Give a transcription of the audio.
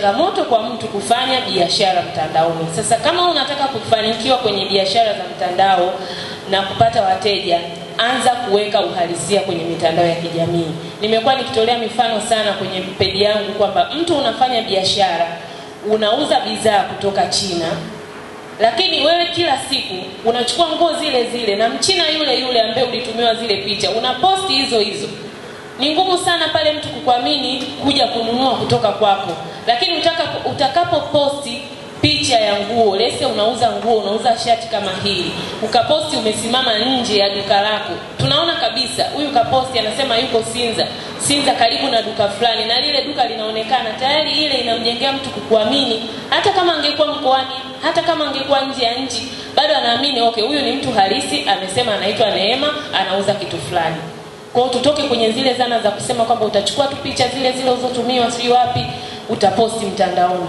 changamoto kwa mtu kufanya biashara mtandaoni. Sasa kama unataka kufanikiwa kwenye biashara za mtandao na kupata wateja, anza kuweka uhalisia kwenye mitandao ya kijamii. Nimekuwa nikitolea mifano sana kwenye peji yangu kwamba mtu unafanya biashara, unauza bidhaa kutoka China, lakini wewe kila siku unachukua nguo zile zile na Mchina yule yule ambaye ulitumiwa zile picha unaposti hizo hizo. Ni ngumu sana pale mtu kukuamini kuja kununua kutoka kwako. Lakini utakapo posti picha ya nguo, lese unauza nguo, unauza shati kama hili, ukaposti umesimama nje ya duka lako, tunaona kabisa huyu kaposti anasema yuko Sinza karibu na duka fulani, na lile duka linaonekana, tayari ile inamjengea mtu kukuamini. Hata kama angekuwa mkoani, hata kama angekuwa nje ya nchi, bado anaamini okay, huyu ni mtu halisi, amesema anaitwa Neema, anauza kitu fulani. Kwa hiyo tutoke kwenye zile zana za kusema kwamba utachukua tu picha zile zile ulizotumiwa sio wapi, utaposti mtandaoni.